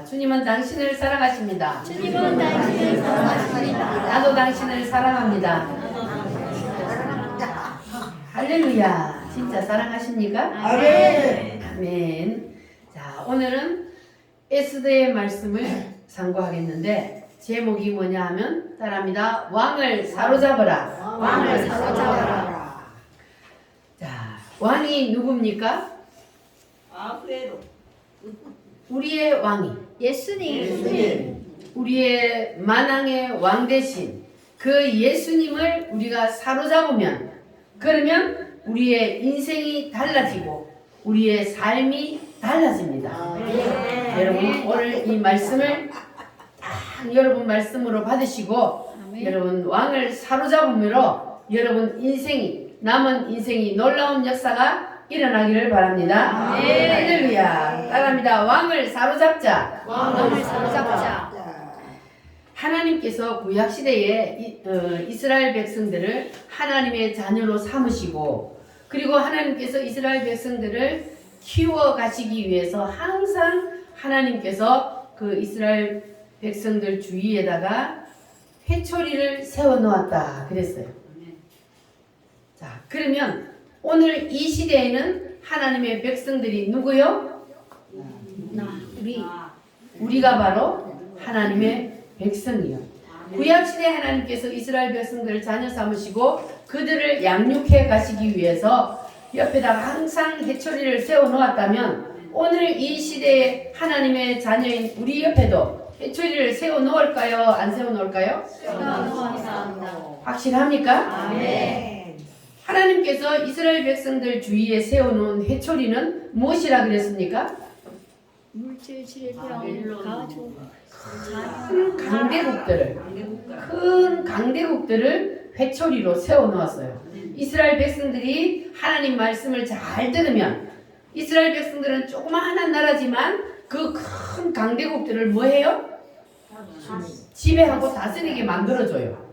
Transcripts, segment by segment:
주님은 당신을 사랑하십니다. 주님은 당신을 사랑하십니다. 나도 당신을 사랑합니다. 할렐루야. 진짜 사랑하십니까? 아멘. 아멘. 자, 오늘은 에스더의 말씀을 상고하겠는데 제목이 뭐냐 하면 따라합니다. 왕을 사로잡으라. 왕을 사로잡아라. 자, 왕이 누굽니까? 아브레로 우리의 왕이, 예수님. 우리의 만왕의 왕 대신 그 예수님을 우리가 사로잡으면, 그러면 우리의 인생이 달라지고 우리의 삶이 달라집니다. 여러분 오늘 이 말씀을 딱 여러분 말씀으로 받으시고 여러분 왕을 사로잡음으로 여러분 인생이, 남은 인생이 놀라운 역사가 일어나기를 바랍니다. 할렐루야. 따라합니다. 왕을 사로잡자. 왕을 사로잡자. 하나님께서 구약시대에 이스라엘 백성들을 하나님의 자녀로 삼으시고, 그리고 하나님께서 이스라엘 백성들을 키워가시기 위해서 항상 하나님께서 그 이스라엘 백성들 주위에다가 회초리를 세워놓았다 그랬어요. 자, 그러면 오늘 이 시대에는 하나님의 백성들이 누구요? 우리가 바로 하나님의 백성이요. 구약시대 하나님께서 이스라엘 백성들을 자녀 삼으시고 그들을 양육해 가시기 위해서 옆에다가 항상 해초리를 세워 놓았다면 오늘 이 시대에 하나님의 자녀인 우리 옆에도 해초리를 세워 놓을까요? 안 세워 놓을까요? 확실합니까? 아멘. 하나님께서 이스라엘 백성들 주위에 세워놓은 해초리는 무엇이라 그랬습니까? 물질, 질병, 가족, 큰 강대국들을 회초리로 세워놓았어요. 이스라엘 백성들이 하나님 말씀을 잘 들으면, 이스라엘 백성들은 조그마한 나라지만 그 큰 강대국들을 뭐해요? 지배하고 다스리게 만들어줘요.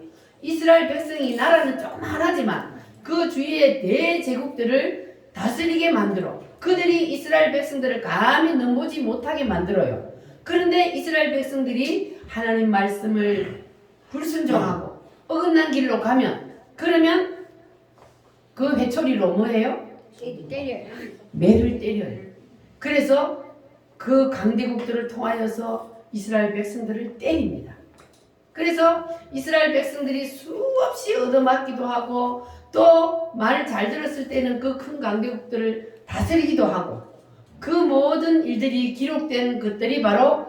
이스라엘 백성이 나라는 조그마하지만 그 주위의 대제국들을 다스리게 만들어 그들이 이스라엘 백성들을 감히 넘보지 못하게 만들어요. 그런데 이스라엘 백성들이 하나님 말씀을 불순종하고 어긋난 길로 가면, 그러면 그 회초리로 뭐해요? 때려요. 매를 때려요. 그래서 그 강대국들을 통하여서 이스라엘 백성들을 때립니다. 그래서 이스라엘 백성들이 수없이 얻어맞기도 하고 또 말 잘 들었을 때는 그 큰 강대국들을 다스리기도 하고, 그 모든 일들이 기록된 것들이 바로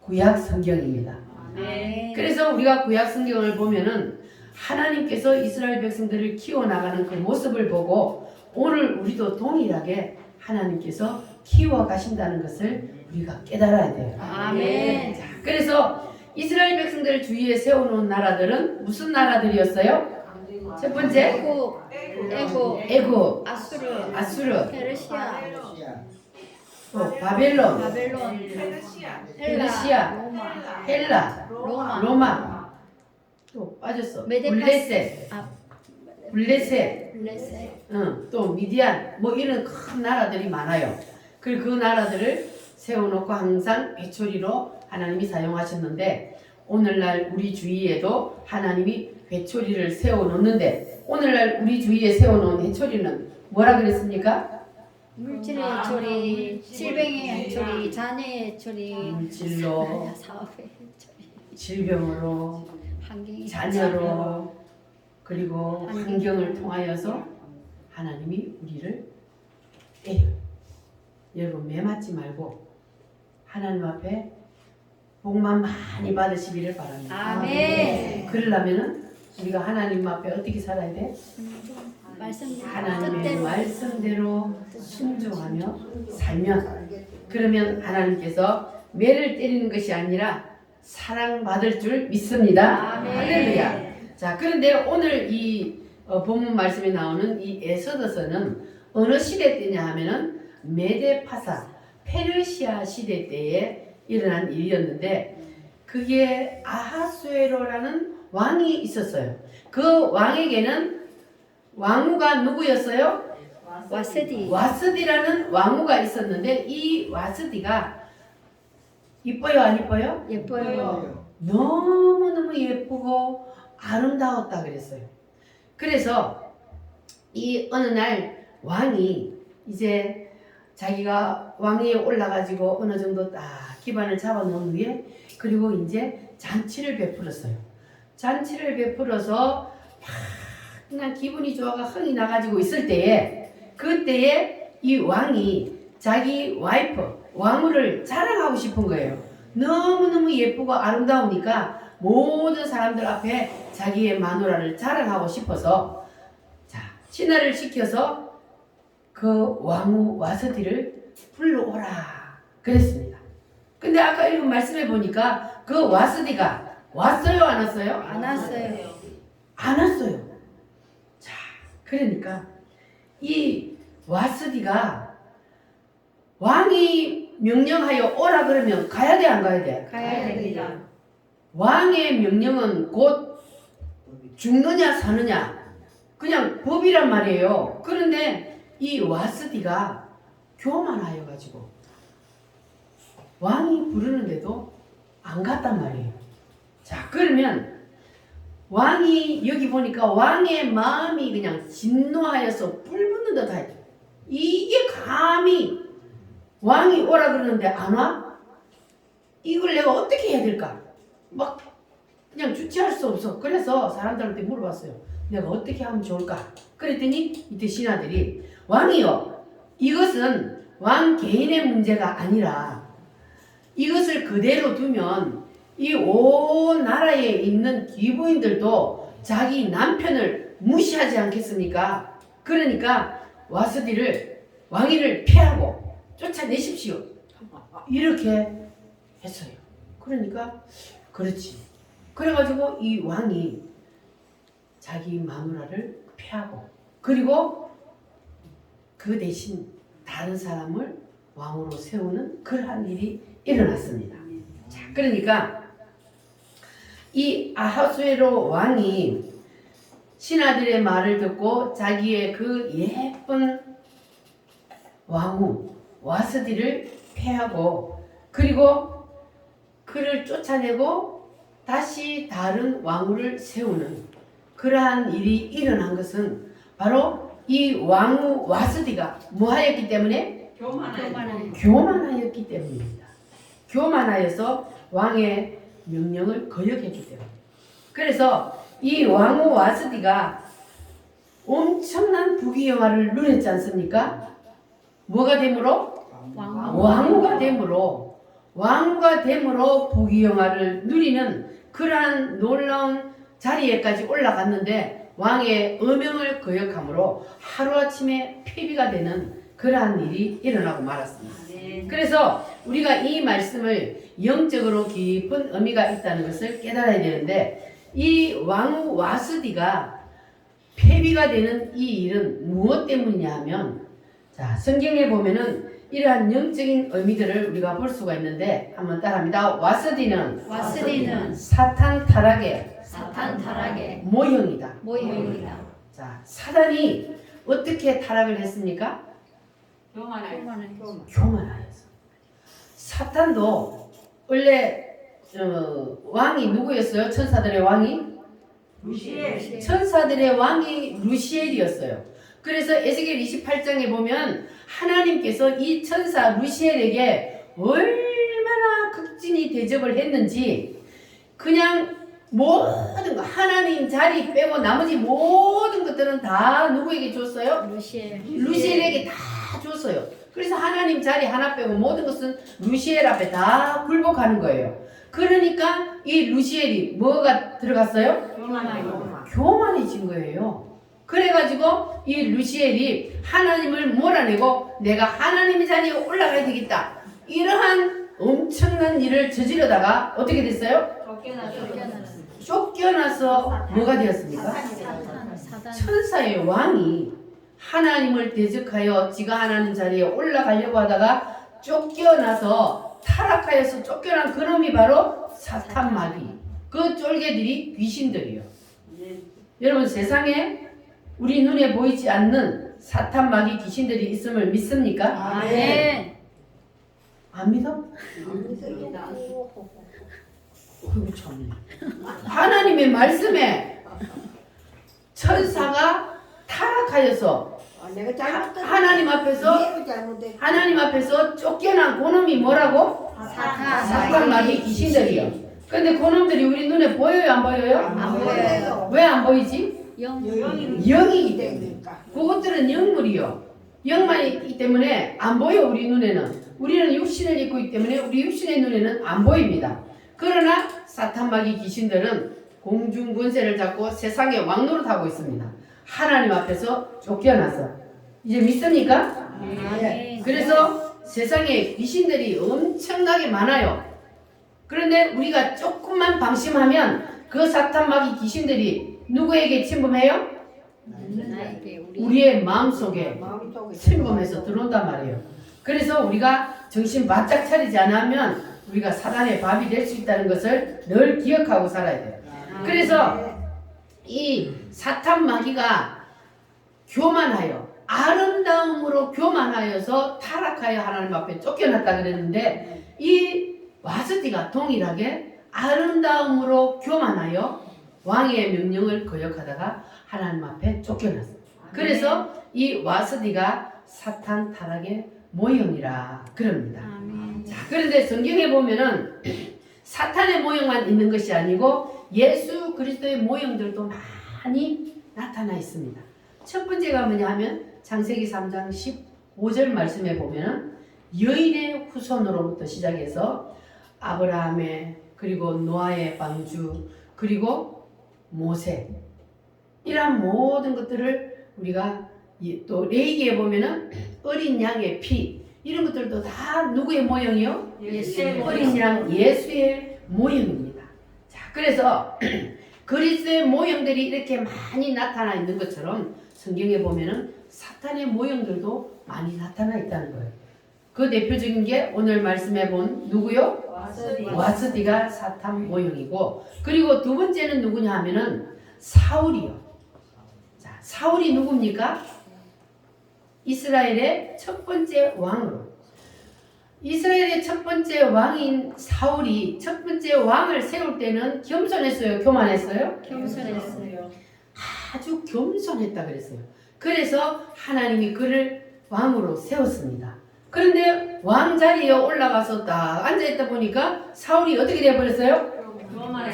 구약 성경입니다. 그래서 우리가 구약 성경을 보면은 하나님께서 이스라엘 백성들을 키워나가는 그 모습을 보고 오늘 우리도 동일하게 하나님께서 키워가신다는 것을 우리가 깨달아야 돼요. 아멘. 자, 그래서 이스라엘 백성들 주위에 세워놓은 나라들은 무슨 나라들이었어요? 첫 번째, 애굽, 아수르, 페르시아, 또 바벨론, 페르시아, 헬라, 로마, 또 빠졌어. 블레셋, 또 미디안, 뭐 이런 큰 나라들이 많아요. 그리고 그 나라들을 세워놓고 항상 회초리로 하나님이 사용하셨는데, 오늘날 우리 주위에도 하나님이 회초리를 세워놓는데, 오늘날 우리 주위에 세워놓은 회초리는 뭐라 그랬습니까? 물질의 해초리, 질병의 해초리, 자녀의 해초리, 물질로, 사업의 해초리, 질병으로, 환경의 자녀로, 그리고 환경을 통하여서 하나님이 우리를 때려요. 여러분 매맞지 말고 하나님 앞에 복만 많이 받으시기를 바랍니다. 아멘. 그러려면은 우리가 하나님 앞에 어떻게 살아야 돼? 하나님의 말씀대로 순종하며 살면, 그러면 하나님께서 매를 때리는 것이 아니라 사랑받을 줄 믿습니다. 아멘. 할렐루야. 자, 그런데 오늘 이 본문 말씀에 나오는 이 에스더서는 어느 시대 때냐 하면은 메데파사 페르시아 시대 때에 일어난 일이었는데, 그게 아하수에로라는 왕이 있었어요. 그 왕에게는 왕후가 누구였어요? 와스디. 와스디라는 왕후가 있었는데, 이 와스디가 이뻐요 안 이뻐요? 예뻐요. 너무너무 예쁘고 아름다웠다 그랬어요. 그래서 이 어느 날 왕이 이제 자기가 왕위에 올라가지고 어느 정도 딱 기반을 잡아놓은 후에 그리고 이제 잔치를 베풀었어요. 잔치를 베풀어서 막 그냥 기분이 좋아가 흥이 나가지고 있을 때에 그때에 이 왕이 자기 와이프 왕후를 자랑하고 싶은 거예요. 너무너무 예쁘고 아름다우니까 모든 사람들 앞에 자기의 마누라를 자랑하고 싶어서 자 신하를 시켜서 그 왕후 와스디를 불러오라 그랬습니다. 근데 아까 읽은 말씀해 보니까 그 와스디가 왔어요 안 왔어요? 안 왔어요. 안 왔어요. 자 그러니까 이 와스디가 왕이 명령하여 오라 그러면 가야 돼 안 가야 돼? 가야 됩니다. 왕의 명령은 곧 죽느냐 사느냐 그냥 법이란 말이에요. 그런데 이 와스디가 교만하여 가지고 왕이 부르는데도 안 갔단 말이에요. 자 그러면 왕이 여기 보니까 왕의 마음이 그냥 진노하여서 불붙는 듯하여 이게 감히 왕이 오라 그러는데 안 와? 이걸 내가 어떻게 해야 될까? 막 그냥 주체할 수 없어. 그래서 사람들한테 물어봤어요. 내가 어떻게 하면 좋을까? 그랬더니 이때 신하들이 왕이요 이것은 왕 개인의 문제가 아니라 이것을 그대로 두면 이 온 나라에 있는 기부인들도 자기 남편을 무시하지 않겠습니까? 그러니까 와스디를 왕위를 폐하고 쫓아내십시오. 이렇게 했어요. 그러니까 그렇지. 그래가지고 이 왕이 자기 마누라를 폐하고 그리고 그 대신 다른 사람을 왕으로 세우는 그러한 일이 일어났습니다. 자, 그러니까 이 아하수에로 왕이 신하들의 말을 듣고 자기의 그 예쁜 왕후 와스디를 폐하고 그리고 그를 쫓아내고 다시 다른 왕후를 세우는 그러한 일이 일어난 것은 바로 이 왕후 와스디가 뭐하였기 때문에? 교만하였기 때문입니다. 교만하여서 왕의 명령을 거역했기 때문에. 그래서 이 왕후 와스디가 엄청난 부귀영화를 누렸지 않습니까? 뭐가 됨으로? 왕후가 됨으로 부귀영화를 누리는 그러한 놀라운 자리에까지 올라갔는데 왕의 어명을 거역함으로 하루아침에 폐비가 되는 그러한 일이 일어나고 말았습니다. 그래서 우리가 이 말씀을 영적으로 깊은 의미가 있다는 것을 깨달아야 되는데 이 왕후 와스디가 폐비가 되는 이 일은 무엇 때문이냐 하면 자 성경에 보면은 이러한 영적인 의미들을 우리가 볼 수가 있는데 한번 따라합니다. 와스디는 사탄 타락의 모형이다. 자 사단이 어떻게 타락을 했습니까? 교만하여서. 사탄도 원래 왕이 누구였어요? 천사들의 왕이? 루시엘. 천사들의 왕이 루시엘이었어요. 그래서 에스겔 28장에 보면 하나님께서 이 천사 루시엘에게 얼마나 극진히 대접을 했는지 그냥 모든 거 하나님 자리 빼고 나머지 모든 것들은 다 누구에게 줬어요? 루시엘에게 다 줬어요. 그래서 하나님 자리 하나 빼고 모든 것은 루시엘 앞에 다 굴복하는 거예요. 그러니까 이 루시엘이 뭐가 들어갔어요? 교만해진 거예요. 그래가지고 이 루시엘이 하나님을 몰아내고 내가 하나님의 자리에 올라가야 되겠다. 이러한 엄청난 일을 저지르다가 어떻게 됐어요? 쫓겨나서 뭐가 되었습니까? 천사의 왕이 하나님을 대적하여 지가 하나님 자리에 올라가려고 하다가 쫓겨나서 타락하여서 쫓겨난 그놈이 바로 사탄마귀. 그 쫄개들이 귀신들이요. 여러분 세상에 우리 눈에 보이지 않는 사탄마귀 귀신들이 있음을 믿습니까? 아멘. 안 믿어? 아이고 참. 하나님의 말씀에 천사가 타락하여서 내가 잘못했어. 하나님 앞에서 내가 잘못했어. 하나님 앞에서 쫓겨난 그놈이 뭐라고? 사탄 마귀 귀신들이요. 근데 그놈들이 우리 눈에 보여요 안 보여요? 안 보여요. 왜 안 보이지? 영이 영이기 때문에. 되니까. 그것들은 영물이요. 영만 있기 때문에 안 보여 우리 눈에는. 우리는 육신을 입고 있기 때문에 우리 육신의 눈에는 안 보입니다. 그러나 사탄 마귀 귀신들은 공중 권세를 잡고 세상의 왕노릇하고 있습니다. 하나님 앞에서 쫓겨나서 이제 믿습니까? 네. 그래서 세상에 귀신들이 엄청나게 많아요. 그런데 우리가 조금만 방심하면 그 사탄 마귀 귀신들이 누구에게 침범해요? 우리의 마음속에 마음속에 침범해서 들어온단 말이에요. 그래서 우리가 정신 바짝 차리지 않으면 우리가 사단의 밥이 될 수 있다는 것을 늘 기억하고 살아야 돼요. 그래서 이 사탄 마귀가 교만하여 아름다움으로 교만하여서 타락하여 하나님 앞에 쫓겨났다 그랬는데 이 와스디가 동일하게 아름다움으로 교만하여 왕의 명령을 거역하다가 하나님 앞에 쫓겨났어요. 그래서 이 와스디가 사탄 타락의 모형이라 그럽니다. 자, 그런데 성경에 보면은 사탄의 모형만 있는 것이 아니고 예수 그리스도의 모형들도 많이 나타나 있습니다. 첫 번째가 뭐냐 하면 창세기 3장 15절 말씀에 보면은 여인의 후손으로부터 시작해서 아브라함의 그리고 노아의 방주 그리고 모세 이러한 모든 것들을 우리가 또 레위기에 보면은 어린 양의 피 이런 것들도 다 누구의 모형이요? 어린 양 예수의 모형입니다. 자, 그래서 그리스도의 모형들이 이렇게 많이 나타나 있는 것처럼 성경에 보면은 사탄의 모형들도 많이 나타나 있다는 거예요. 그 대표적인 게 오늘 말씀해 본 누구요? 와스디가 사탄 모형이고 그리고 두 번째는 누구냐 하면은 사울이요. 자, 사울이 누굽니까? 이스라엘의 첫 번째 왕으로. 이스라엘의 첫 번째 왕인 사울이 첫 번째 왕을 세울 때는 겸손했어요? 교만했어요? 겸손했어요. 아주 겸손했다 그랬어요. 그래서 하나님이 그를 왕으로 세웠습니다. 그런데 왕 자리에 올라가서 딱 앉아있다 보니까 사울이 어떻게 되어버렸어요?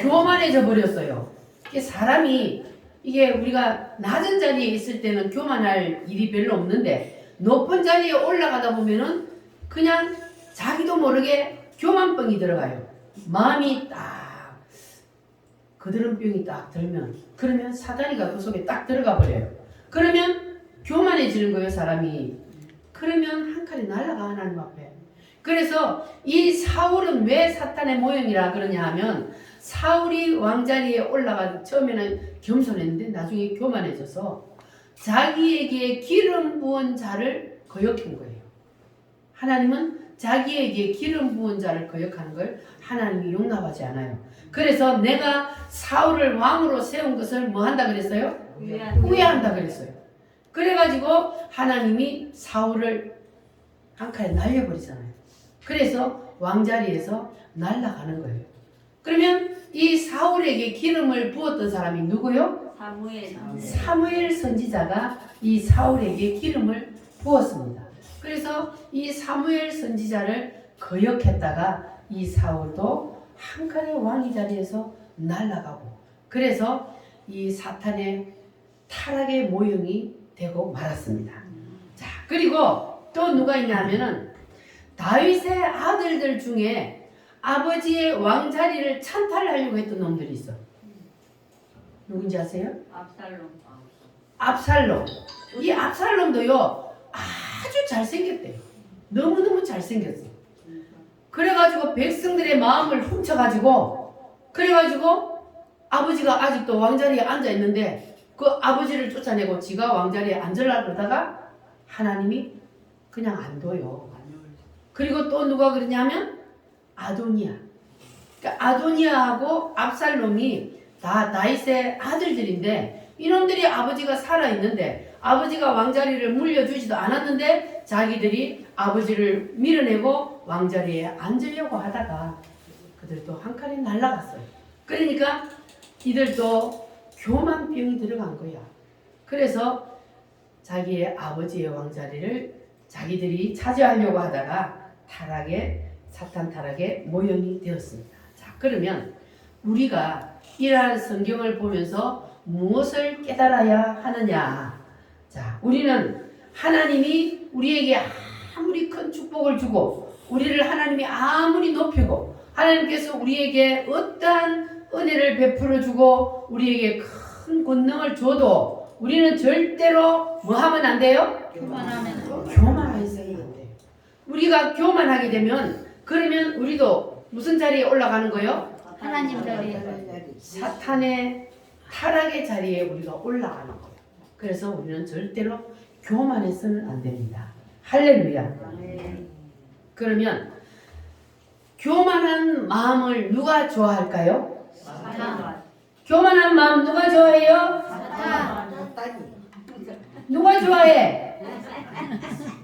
교만해져 버렸어요. 이게 사람이 이게 우리가 낮은 자리에 있을 때는 교만할 일이 별로 없는데 높은 자리에 올라가다 보면은 그냥 자기도 모르게 교만병이 들어가요. 마음이 딱 거드름병이 딱 들면 그러면 사단이가 그 속에 딱 들어가 버려요. 그러면 교만해지는 거예요 사람이. 그러면 한 칼이 날아가 하나님 앞에. 그래서 이 사울은 왜 사탄의 모형이라 그러냐 하면 사울이 왕자리에 올라가 처음에는 겸손했는데 나중에 교만해져서 자기에게 기름 부은 자를 거역한 거예요. 하나님은 자기에게 기름 부은 자를 거역하는 걸 하나님이 용납하지 않아요. 그래서 내가 사울을 왕으로 세운 것을 뭐 한다 그랬어요? 후회한다 그랬어요. 그래가지고 하나님이 사울을 한 칼에 날려버리잖아요. 그래서 왕자리에서 날아가는 거예요. 그러면 이 사울에게 기름을 부었던 사람이 누구요? 사무엘 선지자가 이 사울에게 기름을 부었습니다. 그래서 이 사무엘 선지자를 거역했다가 이 사울도 한 칼의 왕의 자리에서 날아가고 그래서 이 사탄의 타락의 모형이 되고 말았습니다. 자, 그리고 또 누가 있냐면은 다윗의 아들들 중에 아버지의 왕자리를 찬탈하려고 했던 놈들이 있어. 누군지 아세요? 압살롬. 이 압살롬도요 아주 잘생겼대요. 너무너무 잘생겼어. 그래가지고 백성들의 마음을 훔쳐가지고 그래가지고 아버지가 아직도 왕자리에 앉아있는데 그 아버지를 쫓아내고 지가 왕자리에 앉으려고 그러다가 하나님이 그냥 안 둬요. 그리고 또 누가 그러냐면 아도니아. 그러니까 아도니아하고 압살롬이 다 다윗의 아들들인데 이놈들이 아버지가 살아있는데 아버지가 왕자리를 물려주지도 않았는데 자기들이 아버지를 밀어내고 왕자리에 앉으려고 하다가 그들도 한 칸에 날아갔어요. 그러니까 이들도 교만병이 들어간 거야. 그래서 자기의 아버지의 왕자리를 자기들이 차지하려고 하다가 사탄 타락의 모형이 되었습니다. 자, 그러면 우리가 이러한 성경을 보면서 무엇을 깨달아야 하느냐? 자, 우리는 하나님이 우리에게 아무리 큰 축복을 주고 우리를 하나님이 아무리 높이고 하나님께서 우리에게 어떠한 은혜를 베풀어 주고 우리에게 큰 권능을 줘도 우리는 절대로 뭐 하면 안 돼요? 교만해서는 안 돼요. 우리가 교만하게 되면 그러면 우리도 무슨 자리에 올라가는 거예요? 하나님 자리에. 사탄의 타락의 자리에 우리가 올라가는 거예요. 그래서 우리는 절대로 교만해서는 안 됩니다. 할렐루야. 그러면 교만한 마음을 누가 좋아할까요? 교만한 마음 누가 좋아해요? 누가 좋아해?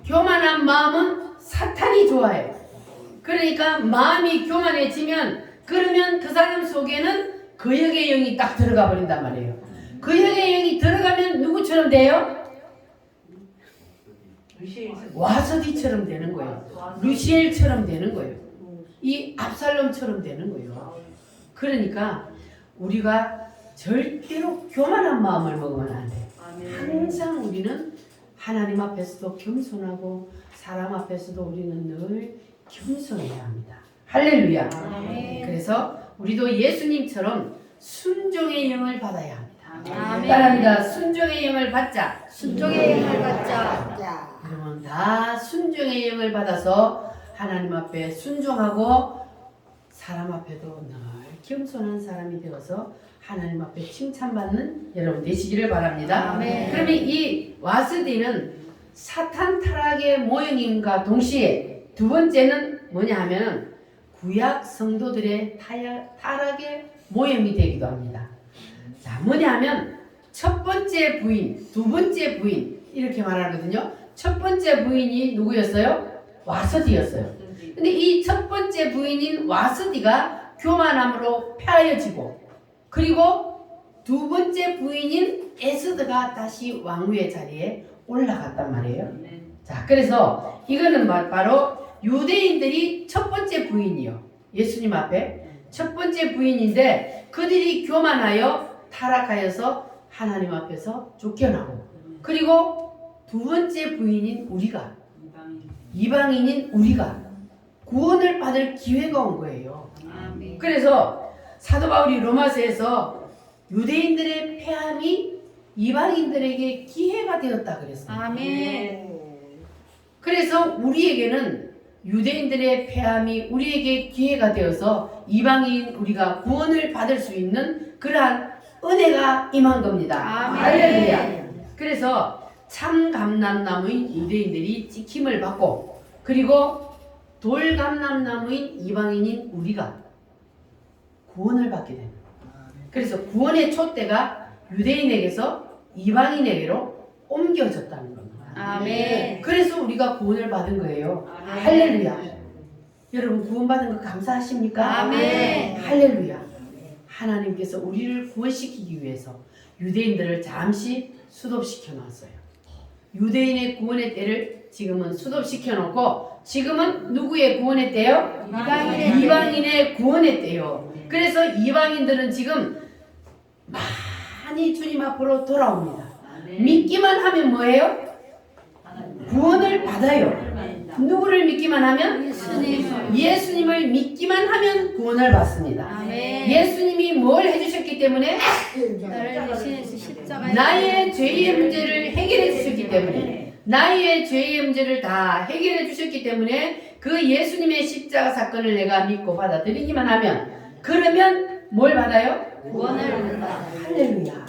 교만한 마음은 사탄이 좋아해요. 그러니까 마음이 교만해지면 그러면 그 사람 속에는 거역의 영이 딱 들어가 버린단 말이에요. 거역의 영이 들어가면 누구처럼 돼요? 와서디처럼 되는 거예요. 루시엘처럼 되는 거예요. 이 압살롬처럼 되는 거예요. 그러니까 우리가 절대로 교만한 마음을 먹으면 안 돼요. 항상 우리는 하나님 앞에서도 겸손하고 사람 앞에서도 우리는 늘 겸손해야 합니다. 할렐루야. 그래서 우리도 예수님처럼 순종의 영을 받아야 합니다. 따라합니다. 순종의 영을 받자. 순종의 영을 받자. 그러면 다 순종의 영을 받아서 하나님 앞에 순종하고 사람 앞에도 늘 겸손한 사람이 되어서 하나님 앞에 칭찬받는 여러분 되시기를 바랍니다. 아멘. 그러면 이 와스디는 사탄 타락의 모형인과 동시에 두 번째는 뭐냐 하면 구약 성도들의 타락의 모형이 되기도 합니다. 자, 뭐냐 하면 첫 번째 부인, 두 번째 부인 이렇게 말하거든요. 첫 번째 부인이 누구였어요? 와스디였어요. 근데 이 첫 번째 부인인 와스디가 교만함으로 패하여지고 그리고 두 번째 부인인 에스더가 다시 왕후의 자리에 올라갔단 말이에요. 자, 그래서 이거는 바로 유대인들이 첫 번째 부인이요. 예수님 앞에 첫 번째 부인인데 그들이 교만하여 타락하여서 하나님 앞에서 쫓겨나고 그리고 두 번째 부인인 우리가 이방인인 우리가 구원을 받을 기회가 온 거예요. 그래서 사도 바울이 로마서에서 유대인들의 패함이 이방인들에게 기회가 되었다 그랬어요. 아멘. 그래서 우리에게는 유대인들의 패함이 우리에게 기회가 되어서 이방인 우리가 구원을 받을 수 있는 그러한 은혜가 임한 겁니다. 아멘. 할렐루야. 그래서 참 감람나무인 유대인들이 찍힘을 받고 그리고 돌 감람나무인 이방인인 우리가 구원을 받게 됩니다. 그래서 구원의 촛대가 유대인에게서 이방인에게로 옮겨졌다는 겁니다. 아멘. 그래서 우리가 구원을 받은 거예요. 아멘. 할렐루야. 여러분 구원받은 거 감사하십니까? 아멘. 할렐루야. 하나님께서 우리를 구원시키기 위해서 유대인들을 잠시 수도시켜 놨어요. 유대인의 구원의 때를 지금은 수도시켜 놓고 지금은 누구의 구원의 때요? 이방인의 구원의 때요. 그래서 이방인들은 지금 많이 주님 앞으로 돌아옵니다. 믿기만 하면 뭐예요? 구원을 받아요. 누구를 믿기만 하면? 예수님을 믿기만 하면 구원을 받습니다. 아멘. 예수님이 뭘 해주셨기 때문에? 나를 대신해서 십자가에 나의 죄의 문제를 해결해 주셨기 때문에 나의 죄의 문제를 다 해결해 주셨기 때문에 그 예수님의 십자가 사건을 내가 믿고 받아들이기만 하면 그러면 뭘 받아요? 구원을 받아. 할렐루야.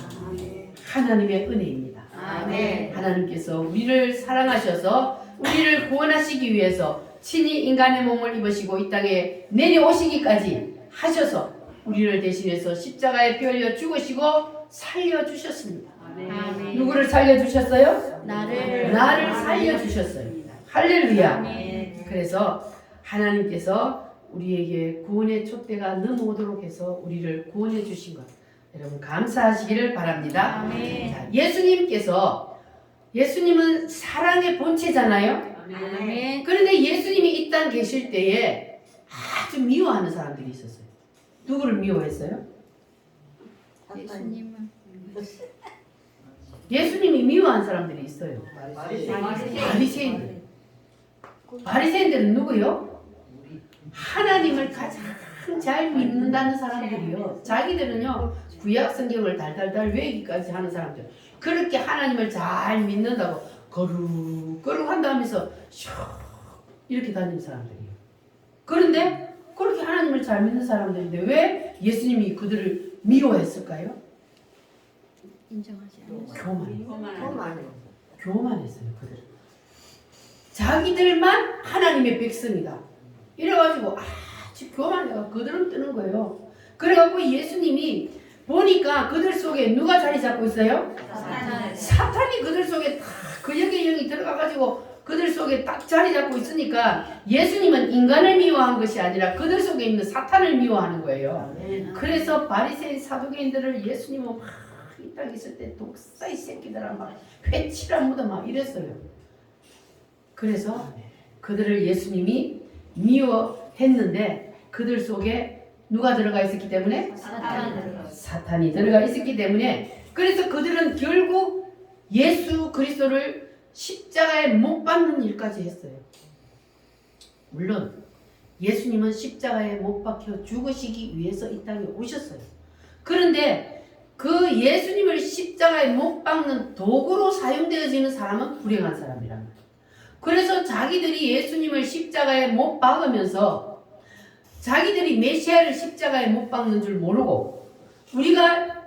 하나님의 은혜입니다. 아멘. 하나님께서 우리를 사랑하셔서 우리를 구원하시기 위해서 친히 인간의 몸을 입으시고 이 땅에 내려오시기까지 하셔서 우리를 대신해서 십자가에 피 흘려 죽으시고 살려주셨습니다. 아멘. 누구를 살려주셨어요? 나를 나를 살려주셨어요. 할렐루야. 아멘. 그래서 하나님께서 우리에게 구원의 촛대가 넘어오도록 해서 우리를 구원해 주신 것 여러분 감사하시기를 바랍니다. 아멘. 자, 예수님은 사랑의 본체잖아요. 아멘. 그런데 예수님이 이 땅 계실 때에 아주 미워하는 사람들이 있었어요. 누구를 미워했어요? 예수님은 예수님이 미워한 사람들이 있어요. 바리새인들은 누구요? 하나님을 가장 잘 믿는다는 사람들이요. 자기들은요 구약 성경을 달달달 외우기까지 하는 사람들. 그렇게 하나님을 잘 믿는다고 거룩거룩 한다면서 이렇게 다니는 사람들이에요. 그런데 그렇게 하나님을 잘 믿는 사람들인데 왜 예수님이 그들을 미워했을까요? 인정하지 않으시고 교만했어요. 그들. 자기들만 하나님의 백성이다. 이래가지고 아주 교만해가 그들은 뜨는 거예요. 그래갖고 예수님이 보니까 그들 속에 누가 자리 잡고 있어요? 사탄이 그들 속에 다 그 영의 영이 들어가가지고 그들 속에 딱 자리 잡고 있으니까 예수님은 인간을 미워한 것이 아니라 그들 속에 있는 사탄을 미워하는 거예요. 그래서 바리새인 사두개인들을 예수님은 막 이 땅에 있을 때 독사이 새끼들아 막 회치라 묻어 막 이랬어요. 그래서 그들을 예수님이 미워했는데 그들 속에 누가 들어가 있었기 때문에? 사탄이 들어가 있었기 때문에 그래서 그들은 결국 예수 그리스도를 십자가에 못 박는 일까지 했어요. 물론 예수님은 십자가에 못 박혀 죽으시기 위해서 이 땅에 오셨어요. 그런데 그 예수님을 십자가에 못 박는 도구로 사용되어지는 사람은 불행한 사람이란 말이에요. 그래서 자기들이 예수님을 십자가에 못 박으면서 자기들이 메시아를 십자가에 못 박는 줄 모르고 우리가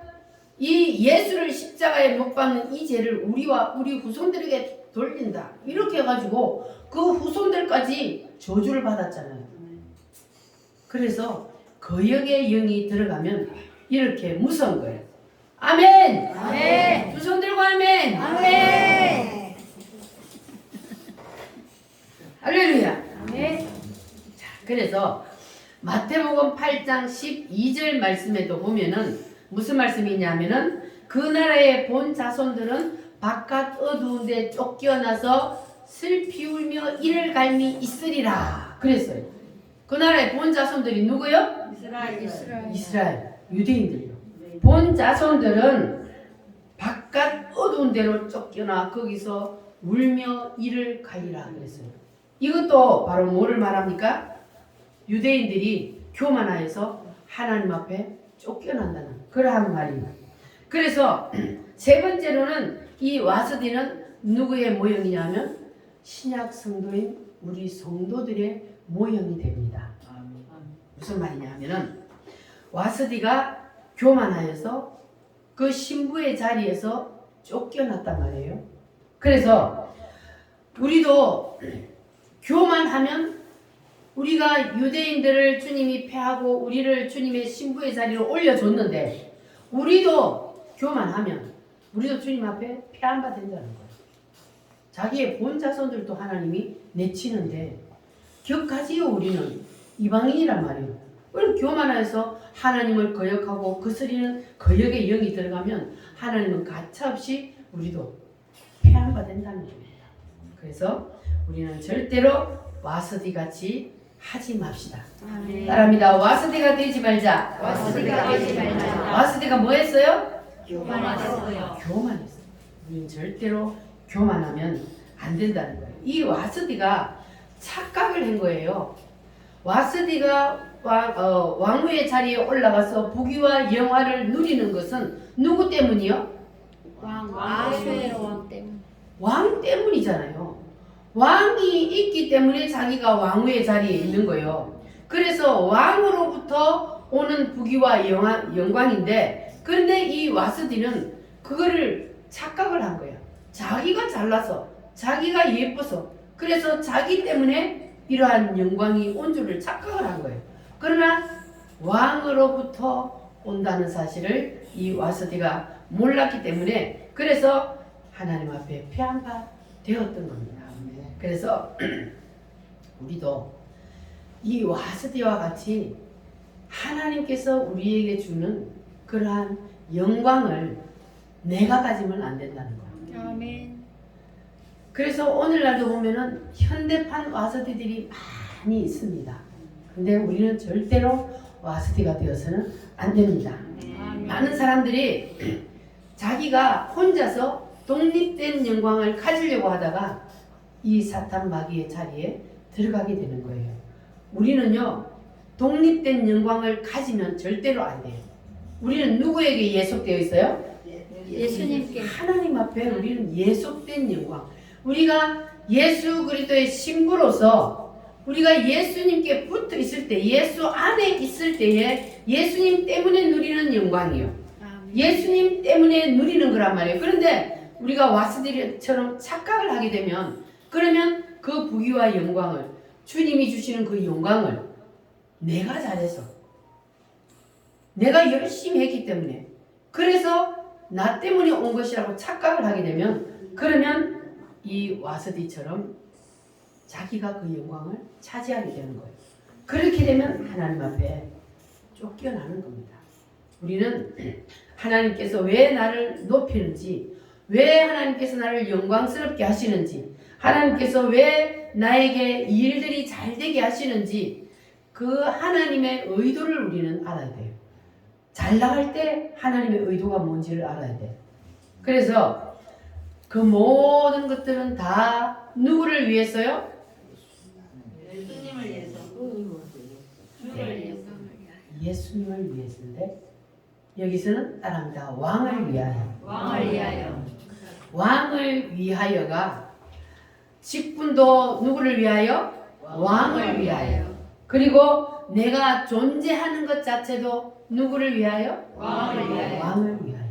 이 예수를 십자가에 못 박는 이 죄를 우리와 우리 후손들에게 돌린다. 이렇게 해가지고 그 후손들까지 저주를 받았잖아요. 그래서 거역의 영이 들어가면 이렇게 무서운 거예요. 아멘! 아멘. 두 손 들고 아멘! 아멘. 할렐루야! 아멘. 그래서 마태복음 8장 12절 말씀에도 보면은 무슨 말씀이 있냐면은 그 나라의 본 자손들은 바깥 어두운 데 쫓겨나서 슬피 울며 이를 갈미 있으리라 그랬어요. 그 나라의 본 자손들이 누구요? 이스라엘 유대인들이요. 본 자손들은 바깥 어두운 데로 쫓겨나 거기서 울며 이를 갈리라 그랬어요. 이것도 바로 뭐를 말합니까? 유대인들이 교만하여서 하나님 앞에 쫓겨난다는 그러한 말입니다. 그래서 세 번째로는 이 와스디는 누구의 모형이냐면 신약 성도인 우리 성도들의 모형이 됩니다. 무슨 말이냐면은 와스디가 교만하여서 그 신부의 자리에서 쫓겨났단 말이에요. 그래서 우리도 교만하면 우리가 유대인들을 주님이 패하고 우리를 주님의 신부의 자리로 올려줬는데 우리도 교만하면 우리도 주님 앞에 패한 바 된다는 거예요. 자기의 본 자손들도 하나님이 내치는데 격하지요. 우리는 이방인이란 말이에요. 우리는 교만해서 하나님을 거역하고 거스리는 거역의 영이 들어가면 하나님은 가차없이 우리도 패한 바 된다는 겁니다. 그래서 우리는 절대로 와스디 같이 하지 맙시다. 아멘. 따라합니다. 와스디가 되지 말자. 와스디가 되지 말자. 와스디가 뭐 했어요? 교만했어요. 교만했어요. 우리는 절대로 교만하면 안 된다는 거예요. 이 와스디가 착각을 한 거예요. 와스디가 왕후의 자리에 올라가서 부귀와 영화를 누리는 것은 누구 때문이요? 아수에로 왕 때문에. 왕 때문이잖아요. 왕이 있기 때문에 자기가 왕후의 자리에 있는 거예요. 그래서 왕으로부터 오는 부귀와 영광인데 그런데 이 와스디는 그거를 착각을 한 거예요. 자기가 잘나서 자기가 예뻐서 그래서 자기 때문에 이러한 영광이 온 줄을 착각을 한 거예요. 그러나 왕으로부터 온다는 사실을 이 와스디가 몰랐기 때문에 그래서 하나님 앞에 패한 바 되었던 겁니다. 그래서 우리도 이 와스디와 같이 하나님께서 우리에게 주는 그러한 영광을 내가 가지면 안 된다는 거예요. 아멘. 그래서 오늘날도 보면은 현대판 와스디들이 많이 있습니다. 근데 우리는 절대로 와스디가 되어서는 안 됩니다. 아멘. 많은 사람들이 자기가 혼자서 독립된 영광을 가지려고 하다가 이 사탄 마귀의 자리에 들어가게 되는 거예요. 우리는요, 독립된 영광을 가지면 절대로 안 돼요. 우리는 누구에게 예속되어 있어요? 예수님께. 하나님 앞에 우리는 예속된 영광. 우리가 예수 그리스도의 신부로서 우리가 예수님께 붙어 있을 때, 예수 안에 있을 때에 예수님 때문에 누리는 영광이요. 아멘. 예수님 때문에 누리는 거란 말이에요. 그런데 우리가 와스디처럼 착각을 하게 되면, 그러면 그 부귀와 영광을, 주님이 주시는 그 영광을 내가 잘해서, 내가 열심히 했기 때문에, 그래서 나 때문에 온 것이라고 착각을 하게 되면, 그러면 이 와스디처럼 자기가 그 영광을 차지하게 되는 거예요. 그렇게 되면 하나님 앞에 쫓겨나는 겁니다. 우리는 하나님께서 왜 나를 높이는지, 왜 하나님께서 나를 영광스럽게 하시는지, 하나님께서 왜 나에게 일들이 잘 되게 하시는지, 그 하나님의 의도를 우리는 알아야 돼요. 잘 나갈 때 하나님의 의도가 뭔지를 알아야 돼요. 그래서 그 모든 것들은 다 누구를 위해서요? 예수님을 위해서. 예수님을 위해서인데, 여기서는 따라합니다. 왕을 위하여. 왕을 위하여. 왕을 위하여가 직분도 누구를 위하여? 왕을 위하여. 그리고 내가 존재하는 것 자체도 누구를 위하여? 왕을 위하여. 왕을 위하여.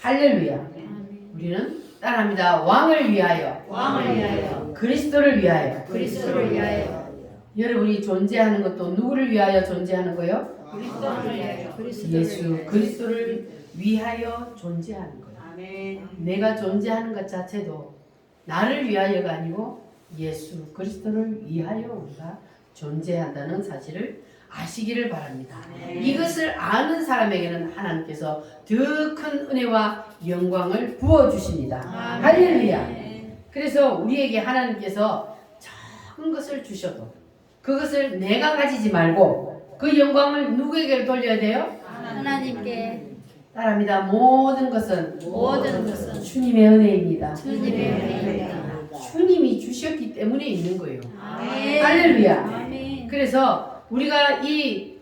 할렐루야. 아멘. 우리는 따라합니다. 왕을 위하여. 왕을 위하여. 그리스도를 위하여. 그리스도를 위하여. 여러분이 존재하는 것도 누구를 위하여 존재하는 거요? 그리스도를 위하여. 예수 그리스도를 위하여 존재하는 거예요. 아멘. 내가 존재하는 것 자체도 나를 위하여가 아니고 예수 그리스도를 위하여 우리가 존재한다는 사실을 아시기를 바랍니다. 이것을 아는 사람에게는 하나님께서 더 큰 은혜와 영광을 부어주십니다. 아멘. 할렐루야. 그래서 우리에게 하나님께서 작은 것을 주셔도 그것을 내가 가지지 말고 그 영광을 누구에게 돌려야 돼요? 하나님께. 따라합니다. 모든 것은 모든 것은 주님의 은혜입니다. 주님의 은혜입니다. 주님이 주셨기 때문에 있는 거예요. 아멘. 할렐루야. 아멘. 그래서 우리가 이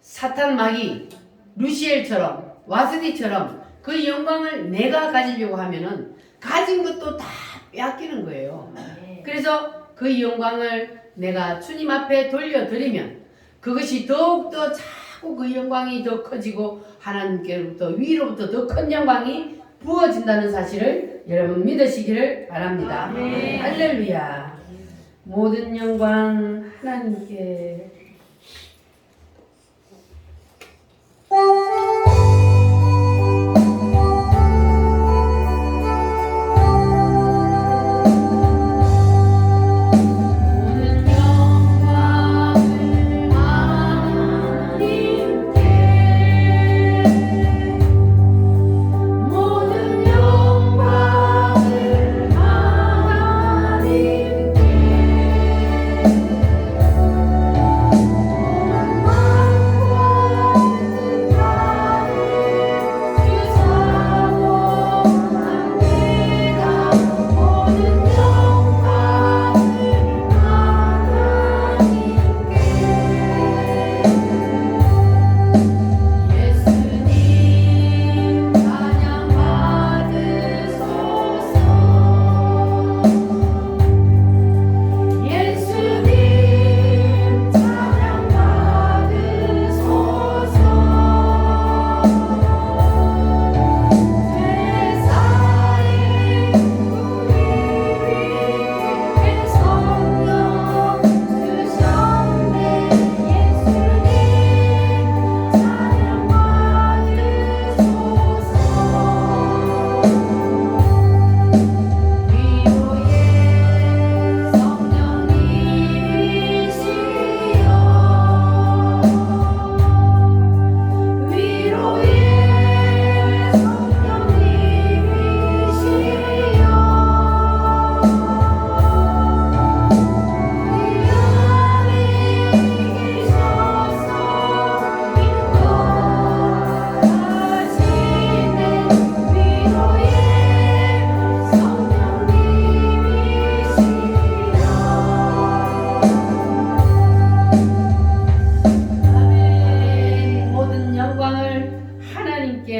사탄 마귀 루시엘처럼 와스디처럼 그 영광을 내가 가지려고 하면은 가진 것도 다 빼앗기는 거예요. 그래서 그 영광을 내가 주님 앞에 돌려드리면 그것이 더욱더 자꾸 그 영광이 더 커지고 하나님께로부터 위로부터 더 큰 영광이 부어진다는 사실을 여러분 믿으시기를 바랍니다. 아멘. 할렐루야. 모든 영광 하나님께. 모든 영광을 하나님께, 모든 영광을 하나님께,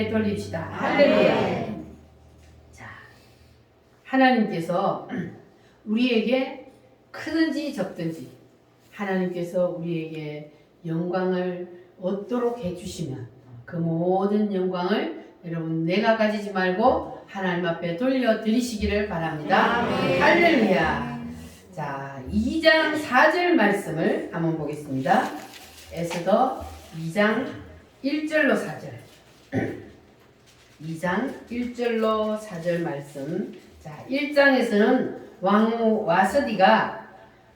하나님께 돌립시다. 할렐루야. 자, 하나님께서 우리에게 크든지 적든지 하나님께서 우리에게 영광을 얻도록 해주시면 그 모든 영광을 여러분 내가 가지지 말고 하나님 앞에 돌려드리시기를 바랍니다. 할렐루야. 자, 2장 4절 말씀을 한번 보겠습니다. 에스더 2장 1절로 4절 2장 1절로 4절 말씀. 자, 1장에서는 왕후 와스디가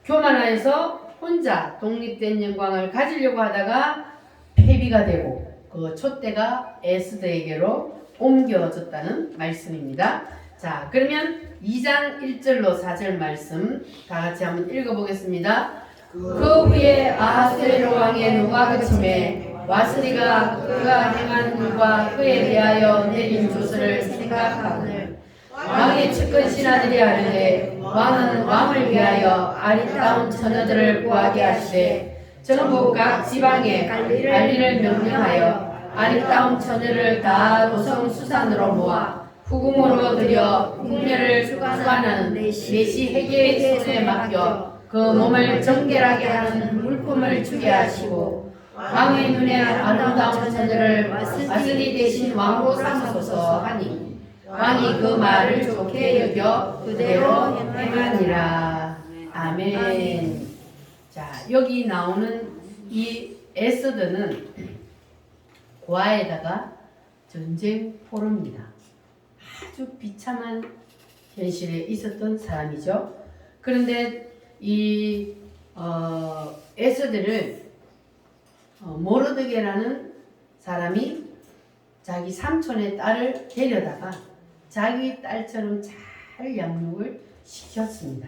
교만하여서 혼자 독립된 영광을 가지려고 하다가 폐비가 되고 그 촛대가 에스더에게로 옮겨졌다는 말씀입니다. 자, 그러면 2장 1절로 4절 말씀 다 같이 한번 읽어보겠습니다. 그 후에 아하스웨로 왕의 노가 그침에 와스디가 그가 행한 일과 그에 대하여 내린 조서를 생각하거늘 왕의 측근 신하들이 하는데 왕은 왕을 위하여 아리따운 처녀들을 구하게 하시되 전국 각 지방에 관리를 명령하여 아리따운 처녀를 다 도성 수산으로 모아 후궁으로 들여 궁녀를 수관하는 내시 해계의 손에 맡겨 그 몸을 정결하게 하는 물품을 주게 하시고 왕의 눈에 아름다운 처녀를 와스디 대신 왕으로 삼으소서 하니 왕이 그 말을 좋게 여겨 그대로 행하니라. 아멘. 자, 여기 나오는 이 에스더는 고아에다가 전쟁 포로입니다. 아주 비참한 현실에 있었던 사람이죠. 그런데 이 에스더를 모르드게라는 사람이 자기 삼촌의 딸을 데려다가 자기 딸처럼 잘 양육을 시켰습니다.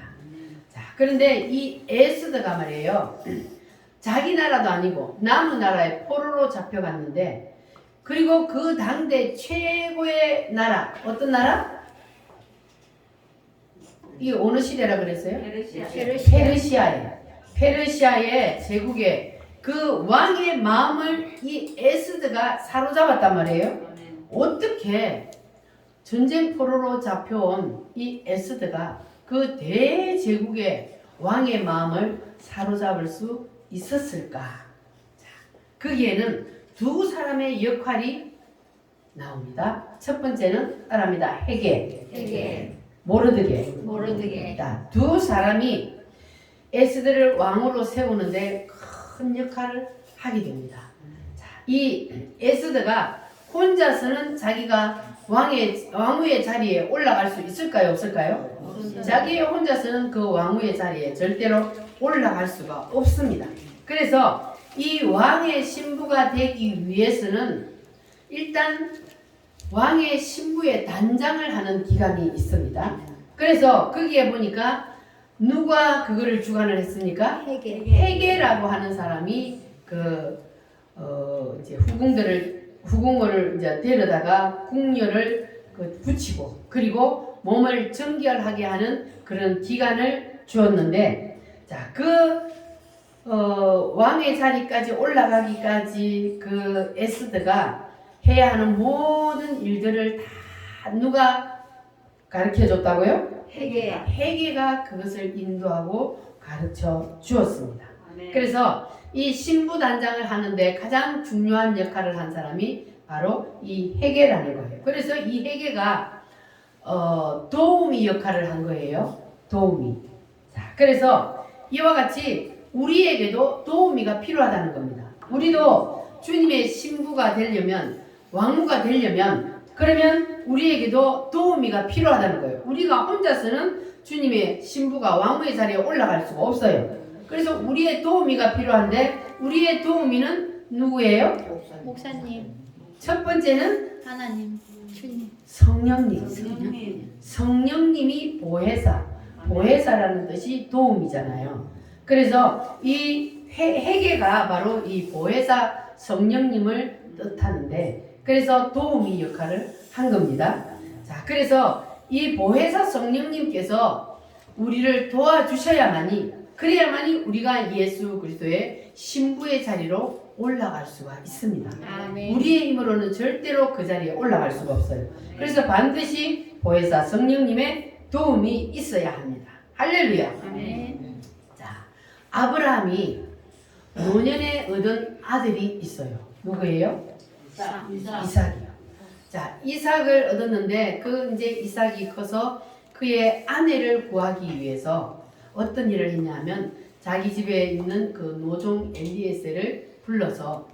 자, 그런데 이 에스더가 말이에요. 자기 나라도 아니고 남의 나라에 포로로 잡혀갔는데 그리고 그 당대 최고의 나라 어떤 나라? 이 어느 시대라 그랬어요? 페르시아의 제국의 그 왕의 마음을 이 에스더가 사로잡았단 말이에요. 어떻게 전쟁 포로로 잡혀온 이 에스더가 그 대제국의 왕의 마음을 사로잡을 수 있었을까? 자, 거기에는 두 사람의 역할이 나옵니다. 첫 번째는 따라합니다. 헤게, 모르드게. 자, 두 사람이 에스더를 왕으로 세우는데 큰 역할을 하게 됩니다. 자, 이 에스더가 혼자서는 자기가 왕후의 자리에 올라갈 수 있을까요? 없을까요? 자기 혼자서는 그 왕후의 자리에 절대로 올라갈 수가 없습니다. 그래서 이 왕의 신부가 되기 위해서는 일단 왕의 신부의 단장을 하는 기간이 있습니다. 그래서 거기에 보니까 누가 그거를 주관을 했습니까? 헤게라고 하는 사람이 이제 후궁을 이제 데려다가 궁녀를 붙이고 그리고 몸을 정결하게 하는 그런 기간을 주었는데, 자, 왕의 자리까지 올라가기까지 그 에스더가 해야 하는 모든 일들을 다 누가 가르쳐 줬다고요? 헤게가 그것을 인도하고 가르쳐 주었습니다. 그래서 이 신부 단장을 하는데 가장 중요한 역할을 한 사람이 바로 이 헤게라는 거예요. 그래서 이 헤게가 도우미 역할을 한 거예요. 도우미. 자, 그래서 이와 같이 우리에게도 도우미가 필요하다는 겁니다. 우리도 주님의 신부가 되려면, 왕후가 되려면, 그러면 우리에게도 도우미가 필요하다는 거예요. 우리가 혼자서는 주님의 신부가 왕후의 자리에 올라갈 수가 없어요. 그래서 우리의 도우미가 필요한데, 우리의 도우미는 누구예요? 목사님, 첫 번째는 하나님, 주님. 성령님이 보혜사라는 뜻이 도움이잖아요. 그래서 이 회개가 바로 이 보혜사 성령님을 뜻하는데, 그래서 도우미 역할을 한 겁니다. 자, 그래서 이 보혜사 성령님께서 우리를 도와주셔야만이, 그래야만이 우리가 예수 그리스도의 신부의 자리로 올라갈 수가 있습니다. 아멘. 우리의 힘으로는 절대로 그 자리에 올라갈 수가 없어요. 그래서 반드시 보혜사 성령님의 도움이 있어야 합니다. 할렐루야. 아멘. 자, 아브라함이 노년에 얻은 아들이 있어요. 누구예요? 이삭이요. 자, 이삭을 얻었는데 그 이제 이삭이 커서 그의 아내를 구하기 위해서 어떤 일을 했냐면 자기 집에 있는 그 노종 엘리에셀을 불러서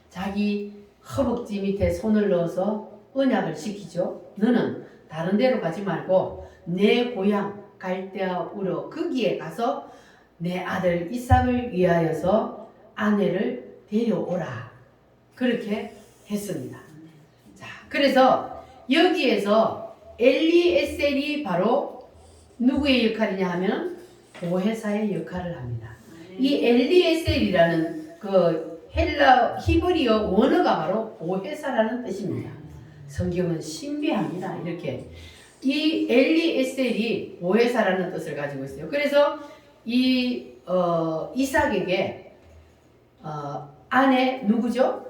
자기 허벅지 밑에 손을 넣어서 언약을 시키죠. 너는 다른 데로 가지 말고 내 고향 갈대아 우르 거기에 가서 내 아들 이삭을 위하여서 아내를 데려오라. 그렇게 했습니다. 자, 그래서 여기에서 엘리에셀이 바로 누구의 역할이냐 하면 보혜사의 역할을 합니다. 이 엘리에셀이라는 그 헬라 히브리어 원어가 바로 보혜사라는 뜻입니다. 성경은 신비합니다. 이렇게 이 엘리에셀이 보혜사라는 뜻을 가지고 있어요. 그래서 이 이삭에게 아내 누구죠?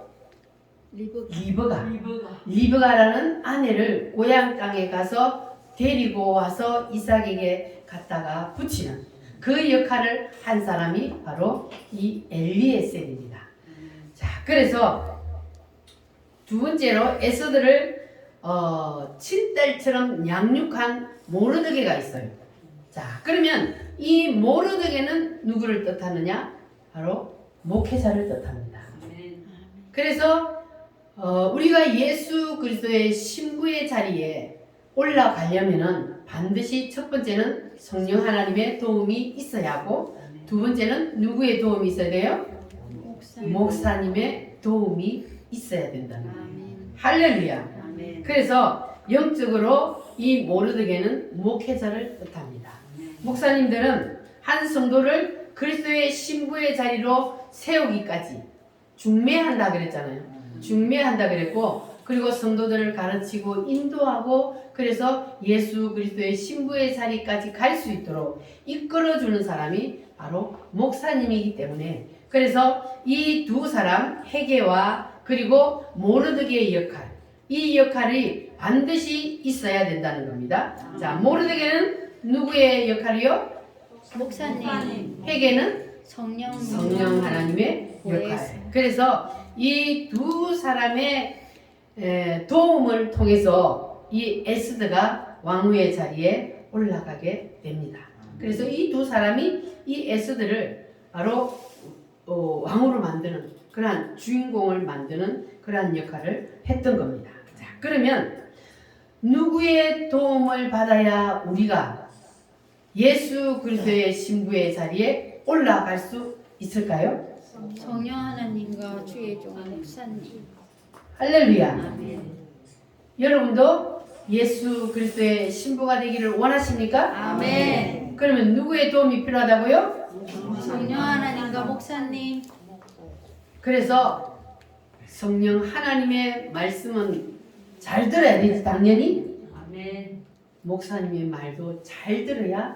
리브가라는 아내를 고향 땅에 가서 데리고 와서 이삭에게 갖다가 붙이는 그 역할을 한 사람이 바로 이 엘리에셀입니다. 자, 그래서 두 번째로 에스더를 친딸처럼 양육한 모르드게가 있어요. 자, 그러면 이 모르드게는 누구를 뜻하느냐? 바로 목회자를 뜻합니다. 그래서 우리가 예수 그리스도의 신부의 자리에 올라가려면은 반드시 첫 번째는 성령 하나님의 도움이 있어야 하고 두 번째는 누구의 도움이 있어야 돼요? 목사님의 도움이 있어야 된다는 거예요. 할렐루야. 그래서 영적으로 이 모르드게는 목회자를 뜻합니다. 목사님들은 한 성도를 그리스도의 신부의 자리로 세우기까지 중매한다 그랬잖아요. 중매한다 그랬고 그리고 성도들을 가르치고 인도하고 그래서 예수 그리스도의 신부의 자리까지 갈 수 있도록 이끌어주는 사람이 바로 목사님이기 때문에 그래서 이 두 사람 헤게와 그리고 모르드게의 역할 이 역할이 반드시 있어야 된다는 겁니다. 자, 모르드게는 누구의 역할이요? 목사님. 헤게는 성령 하나님의 보혜사. 역할. 그래서 이 두 사람의 도움을 통해서 이 에스더가 왕후의 자리에 올라가게 됩니다. 그래서 이 두 사람이 이 에스더를 바로 왕후로 만드는 그러한 주인공을 만드는 그러한 역할을 했던 겁니다. 자, 그러면 누구의 도움을 받아야 우리가 예수 그리스도의 신부의 자리에 올라갈 수 있을까요? 성령 하나님과 주의 종 목사님. 할렐루야. 여러분도 예수 그리스도의 신부가 되기를 원하십니까? 아멘. 그러면 누구의 도움이 필요하다고요? 성령 하나님과 목사님. 그래서 성령 하나님의 말씀은 잘 들어야 되지 당연히. 목사님의 말도 잘 들어야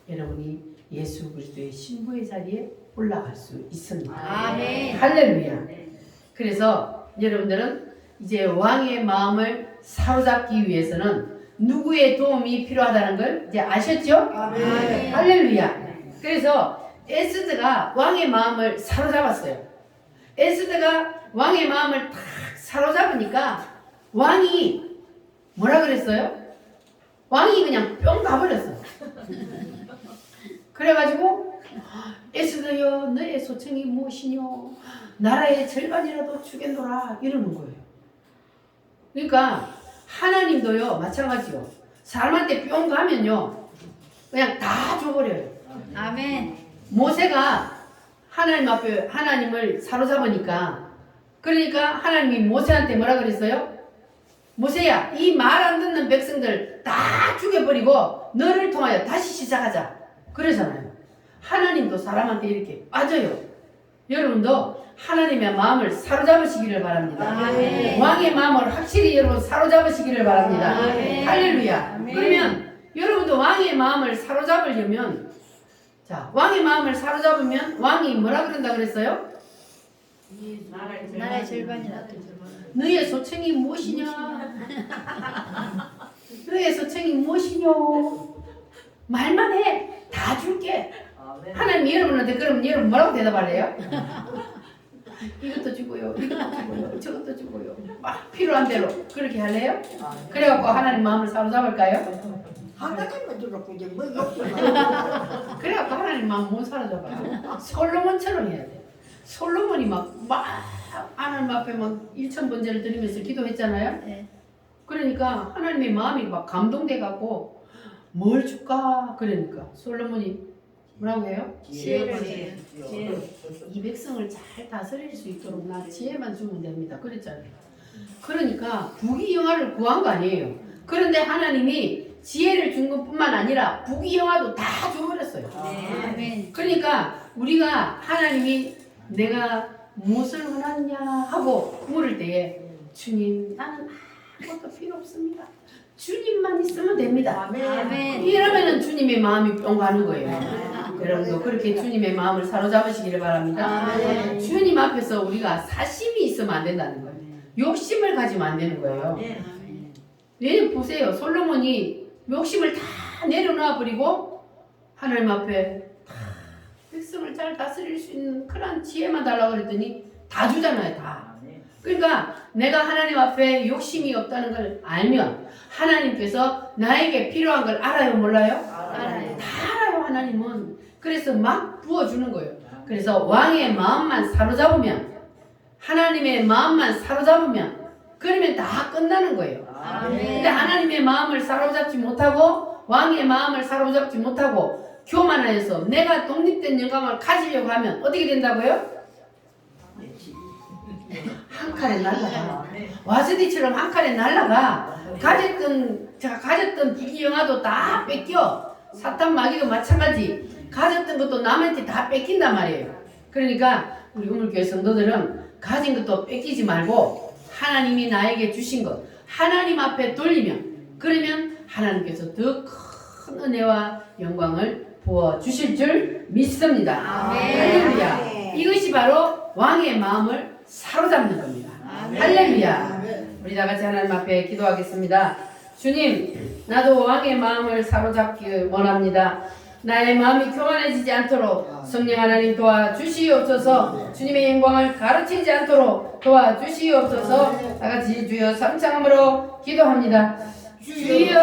여러분이 예수 그리스도의 신부의 자리에 올라갈 수 있습니다. 아멘. 할렐루야. 그래서 여러분들은 이제 왕의 마음을 사로잡기 위해서는 누구의 도움이 필요하다는 걸 이제 아셨죠? 아멘. 할렐루야. 그래서 에스더가 왕의 마음을 사로잡았어요. 에스더가 왕의 마음을 탁 사로잡으니까 왕이 뭐라 그랬어요? 왕이 그냥 뿅 가버렸어. 그래가지고 에스더여 너의 소청이 무엇이뇨? 나라의 절반이라도 주겠노라 이러는 거예요. 그러니까 하나님도요 마찬가지요. 사람한테 뿅 가면요 그냥 다 줘버려요. 아멘. 모세가 하나님 앞에 하나님을 사로잡으니까 그러니까 하나님이 모세한테 뭐라 그랬어요? 모세야 이 말 안 듣는 백성들 다 죽여버리고 너를 통하여 다시 시작하자 그러잖아요. 하나님도 사람한테 이렇게 빠져요. 여러분도 하나님의 마음을 사로잡으시기를 바랍니다. 아멘. 왕의 마음을 확실히 여러분 사로잡으시기를 바랍니다. 아멘. 할렐루야. 아멘. 그러면 여러분도 왕의 마음을 사로잡으려면 자 왕의 마음을 사로잡으면 왕이 뭐라 그런다 그랬어요? 나라의 절반이라도. 너의 소청이 무엇이냐? 너의 소청이 무엇이냐? 말만 해. 다 줄게. 하나님 여러분한테 그러면 여러분 뭐라고 대답할래요? 이것도 주고요, 이것도 주고요, 저것도 주고요. 막 필요한 대로 그렇게 할래요? 그래갖고 하나님 마음을 사로잡을까요? 하나님만 주고 이제 뭐 없어. 그래갖고 하나님 마음 못 사로잡아요. 솔로몬처럼 해야 돼. 솔로몬이 막 하나님 앞에 막 1,000번제를 드리면서 기도했잖아요. 네. 그러니까 하나님의 마음이 막 감동돼갖고 뭘 줄까? 그러니까 솔로몬이 뭐라고 해요? 지혜를 이 백성을 잘 다스릴 수 있도록 나 지혜만 주면 됩니다. 그랬잖아요. 그러니까 부귀영화를 구한 거 아니에요. 그런데 하나님이 지혜를 준 것뿐만 아니라 부귀영화도 다 줘버렸어요. 아멘. 그러니까 우리가 하나님이 내가 무엇을 원하느냐 하고 물을 때에 주님 나는 아무것도 필요 없습니다. 주님만 있으면 됩니다. 아멘. 이러면은 주님의 마음이 뿅 가는 거예요. 여러분도 그렇게 주님의 마음을 사로잡으시기를 바랍니다. 아멘. 주님 앞에서 우리가 사심이 있으면 안 된다는 거예요. 욕심을 가지면 안 되는 거예요. 아멘. 왜냐면 보세요. 솔로몬이 욕심을 다 내려놔 버리고 하나님 앞에 다 백성을 잘 다스릴 수 있는 그런 지혜만 달라고 그랬더니 다 주잖아요. 다. 그러니까 내가 하나님 앞에 욕심이 없다는 걸 알면 하나님께서 나에게 필요한 걸 알아요, 몰라요? 알아요. 다 알아요, 하나님은. 그래서 막 부어주는 거예요. 그래서 왕의 마음만 사로잡으면, 하나님의 마음만 사로잡으면, 그러면 다 끝나는 거예요. 아멘. 근데 하나님의 마음을 사로잡지 못하고, 왕의 마음을 사로잡지 못하고, 교만해서 내가 독립된 영광을 가지려고 하면 어떻게 된다고요? 한 칼에 날라가. 와스디처럼 한 칼에 날라가. 가졌던 부귀영화도 다 뺏겨. 사탄 마귀도 마찬가지. 가졌던 것도 남한테 다 뺏긴단 말이에요. 그러니까 우리 우물교회 성도들은 가진 것도 뺏기지 말고 하나님이 나에게 주신 것 하나님 앞에 돌리면 그러면 하나님께서 더 큰 은혜와 영광을 부어 주실 줄 믿습니다. 아멘. 할렐루야. 이것이 바로 왕의 마음을 사로잡는 겁니다. 아멘. 할렐루야. 우리 다 같이 하나님 앞에 기도하겠습니다. 주님, 나도 왕의 마음을 사로잡기 원합니다. 나의 마음이 교만해지지 않도록 성령 하나님 도와주시옵소서. 주님의 영광을 가르치지 않도록 도와주시옵소서. 다 같이 주여 삼창함으로 기도합니다. 주여